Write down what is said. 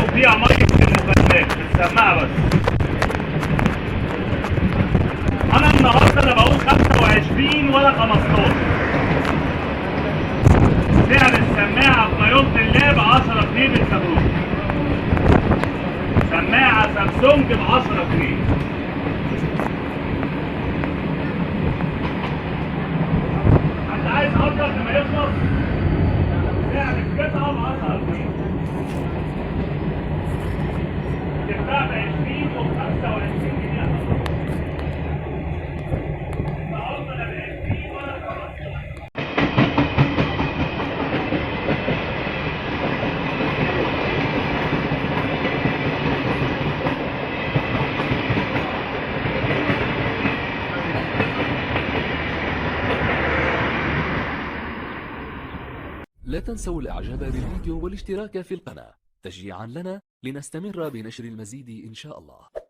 وفيها ميه المخدات السماعه بس. انا النهارده لا بقول 25 ولا 15. سعر السماعه بما يرضي الله ب 10 جنيه بالكتالوج. سماعه سامسونج ب 10 جنيه. انت عايز اكتر لما يخلص؟ سعر القطعه ب 10 جنيه. تتباع ب 20 و 25 جنيه. النهارده لا ب 20 ولا 15. لا تنسوا الاعجاب بالفيديو والاشتراك في القناة تشجيعا لنا لنستمر بنشر المزيد إن شاء الله.